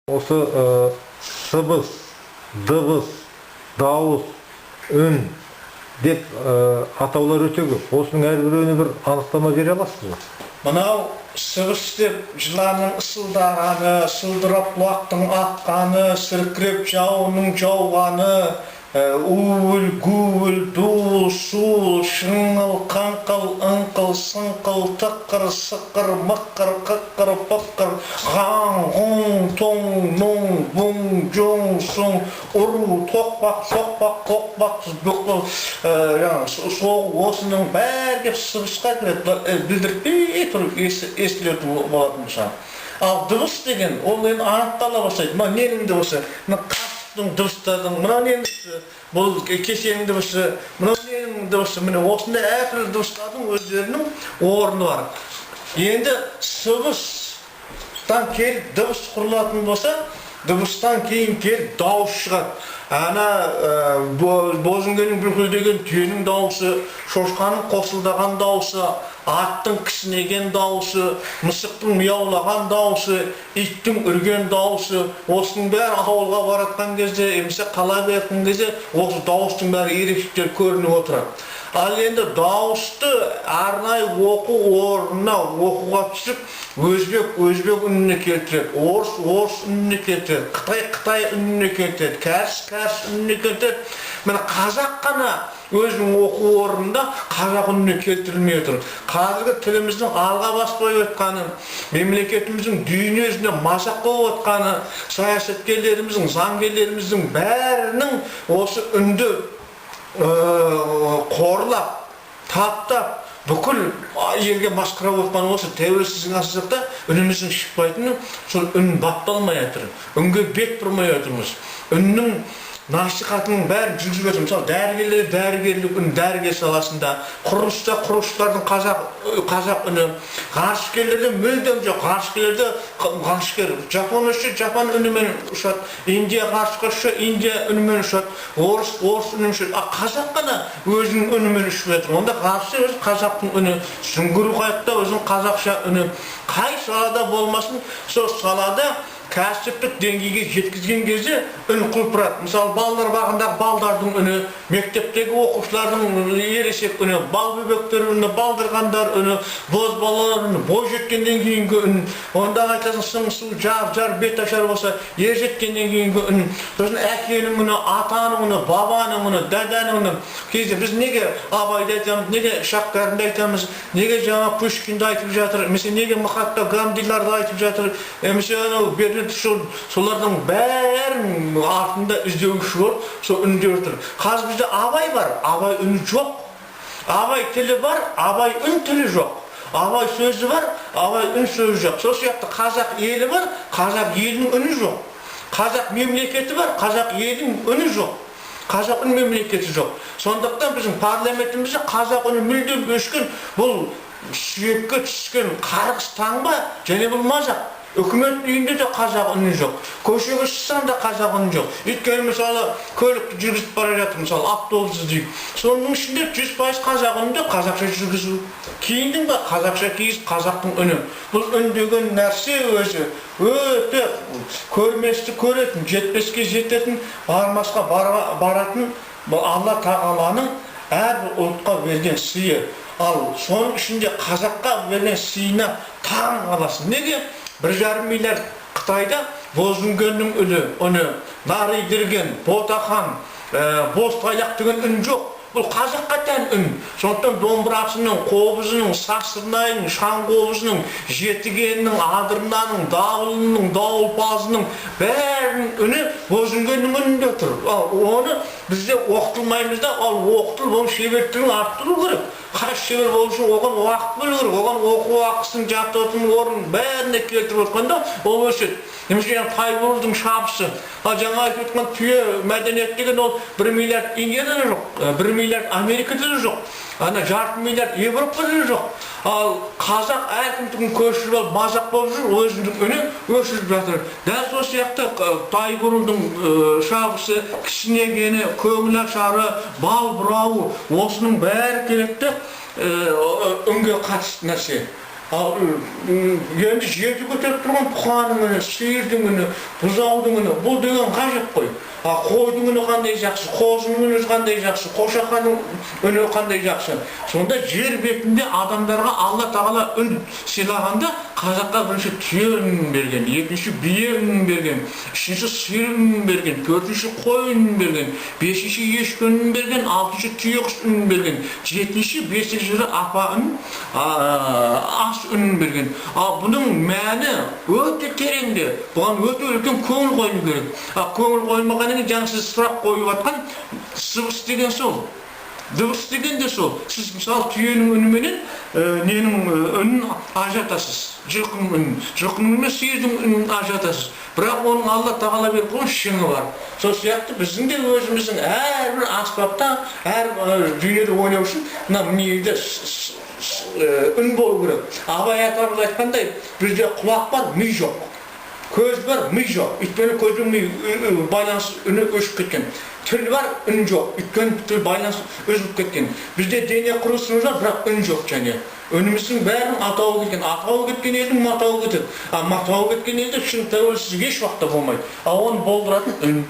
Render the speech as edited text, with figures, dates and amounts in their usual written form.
Осы сыбыс, дыбыс, дауыс, үн деп атаулар өте көп. Осының әрбіреуіне бір анықтама бере аласыз ба? Мынау сыбыс деп жыланның ысылдағаны, сылдырап бұлақтың аққаны, сіркіреп жауынның жауғаны, уыл, гуыл, дуыл, суыл, шыңыл, қаңқыл, ыңқыл, сыңқыл, тыққыр, сыққыр, мыққыр, қыққыр, пыққыр, ғаң, ғұң, тоң, ноң, бұң, жоң, сұң, ұру, тоқпақ, соқпақ, тоқпақ, осының бәрі кеп сыбысқа білдіртпей тұрып естілетін болатын мысалы. Ал дыбыс деген, ол енді анықтала бастайды. Мына ненің дыбысы, мына қасықтың дыбыстардың, мына ненің дыбысы, бұл кесенің дыбысы, мына ненің дыбысы, міне осындай әртүрлі дыбыстардың өздерінің орны бар. Енді сыбыстан келіп дыбыс құрылатын болса, дыбыстан кейін келіп дауыс шығады. Бозінгеннің бүлкілдеген түйенің дауысы, шошқаның қосылдаған дауысы, аттың кісінеген дауысы, мысықтың мияулаған дауысы, иттің үрген дауысы, осының бәрі ауылға баратқан кезде, емесе қала беретін кезде, осы дауыстың бәрі ерекшеліктер көрініп отырады. Ал енді дауысты арнайы оқу орнына оқуға түсіп, өзбек үніне келтіреді, орыс үніне келтіреді, қытай үніне келтіреді, кәріс үніне келтіреді. Міне қазақ қана өзінің оқу орнында қазақ үніне келтірілмей отыр. Қазіргі тіліміздің алға бас қойып отқаны, мемлекетіміздің дүниесіне масақ қойып отқаны, саясаткерлеріміздің, заңгерлеріміздің бәрінің осы үнді қорлап, таптап, бүкіл елге масқара отқан осы тәуелсіздік ғасырда үніміздің шықпайтыны сол үн бапталмай жатыр. Үнге бет бұрмай жатырмыз. Үннің насихатының бәрін жүргізіп жатыр. Мысалы, дәрігерлік үн, дәрігер саласында, құрылыстардың қазақ үні, ғарышкерлерде мүлдем жоқ. Ғарышкерлерде ғарышкер жапон ұшады, жапон үнімен ұшады, Индия ғарышқа ұшады, Индия үнімен ұшады, орыс үнімен ұшады. Қазақ қана өзінің үнімен ұшып жатыр. Онда ғарышкер өзі қазақтың үні, сүңгір қайықта өзінің қазақша үні. Қай салада болмасын, сол салада кәсіптік деңгейге жеткізген кезде үн құлпырады. Мысалы, балалар бағындағы балдардың үні, мектептегі оқушылардың ересек үні, бал бөбектер үні, балдырғандар үні, боз балалар үні, бой жеткенден кейінгі үн. Онда айтасың, сыңсу, жар бет ашар болса, ер жеткенден кейінгі үн. Сосын әкенің үні, атаның үні, бабаның үні, дәдәнің үні. Кезде біз неге Абайды айтамыз, неге Шаққаринді айтамыз, неге жаңа Пушкинді айтып жатыр, неге Махатма Гандиларды айтып жатыр, солардың бәрін артында іздеуші болып, сол үнде отыр. Қазір бізде Абай бар, Абай үні жоқ. Абай тілі бар, Абай үн тілі жоқ. Абай сөзі бар, Абай үн сөзі жоқ. Сол сияқты қазақ елі бар, қазақ елінің үні жоқ. Қазақ мемлекеті бар, қазақ елінің үні жоқ. Қазақ үн мемлекеті жоқ. Сондықтан біздің парламентімізде қазақ үні мүлдем өшкен, бұл сүйекке түскен қарғыс таңба, және бұл мазақ. Үкімет үйінде де қазақ үні жоқ. Көшеге шықсаң да қазақ үні жоқ. Өйткені мысалы көлікті жүргізіп бара жатыр, мысалы автобус дейік. Соның ішінде 100% қазақ үнінде қазақша жүргізу. Киіндің ба қазақша киіз, қазақтың үні. Бұл үн деген нәрсе өзі өте көрместі көретін, жетпеске жететін, бармасқа баратын Алла тағаланың әрбір ұлтқа берген сыйы. Ал соның ішінде қазаққа берген сыйына таң қаласың. Неге? 1,5 миллиард Қытайда Бозінгеннің үні, Наридірген, Ботақан, Бозтайлақ деген үн жоқ. Бұл қазаққа тән үн. Сондықтан домбырасының, қобызының, сасырнайының, шаңқобызының, жетігенінің, адырнаның, дауылының, дауылпазының бәрінің үні Бозінгеннің үнінде тұр. Оны бізде оқытылмаймыз да, ал оқытыл, оны шеберлігін арттыру керек. Қай шебер болу үшін оған уақыт бөлу керек. Оған оқу ақысын, жаттығатын орнын бәріне келтіріп отқанда ол өседі. Немесе Тайбурылдың шабысы. Жаңа айтып отқан түйе мәдениет деген ол 1 миллиард Индияда да жоқ, 1 миллиард Америкада да жоқ, жарты миллиард Европада да жоқ. Ал қазақ әркімдігін көшіріп алып, мазақ болып жүр, өзінің үні өшіріп жатыр. Дәл сол сияқты Тайбурылдың шабысы, кісінегені, көңіл ашары, бал бұрауы, осының бәрі керекті үнге қатысты нәрсе. Енді жерді көтеріп тұрған бұқаның үні, сиырдың үні, бұзаудың үні, бұл деген қажет қой. Қойдың үні қандай жақсы, қозының үні қандай жақсы, қошақаның үні қандай жақсы. Сонда жер бетінде адамдарға Алла Тағала үн сыйлағанда қазаққа бірінші түйе үнін берген, екінші бие үнін берген, үшінші сиыр үнін берген, төртінші қой үнін берген, бесінші ешкі үнін берген, алтыншы түйеқұс үнін берген, жетінші бесінші апа үн, ас үнін берген. Бұның мәні өте тереңде. Бұған өте үлкен көңіл қойу керек. Көңіл қоймағаннан жаңсыз сұрақ қойып жатқан сыбыс деген сол. Дыбыс деген де сол. Сіз мысалы түйенің үніменен ненің үнін ажыратасыз. Жылқының үнін. Жылқының үнімен сиырдың үнін ажыратасыз. Бірақ оның Алла Тағала беріп қойған шыңы бар. Сол сияқты біздің де өзіміздің әрбір аспапта, әр дүниеде ойнау үшін мына мінезде үн болу керек. Абай атамыз айтқандай, бізде құлақ бар, ми жоқ. Көз бар, ми жоқ. Өйткені көзбен ми байланыс үні өшіп кеткен. Тіл бар, үн жоқ. Өйткені тіл байланыс үзіліп кеткен. Бізде дене құрылысымыз бар, бірақ үн жоқ және. Önümüzün bәрінің атауы кеткен елдің матауы кетеді. Матауы кеткен елде шын тәуелсіздік еш уақытта болмайды. Оны болдыратын үн.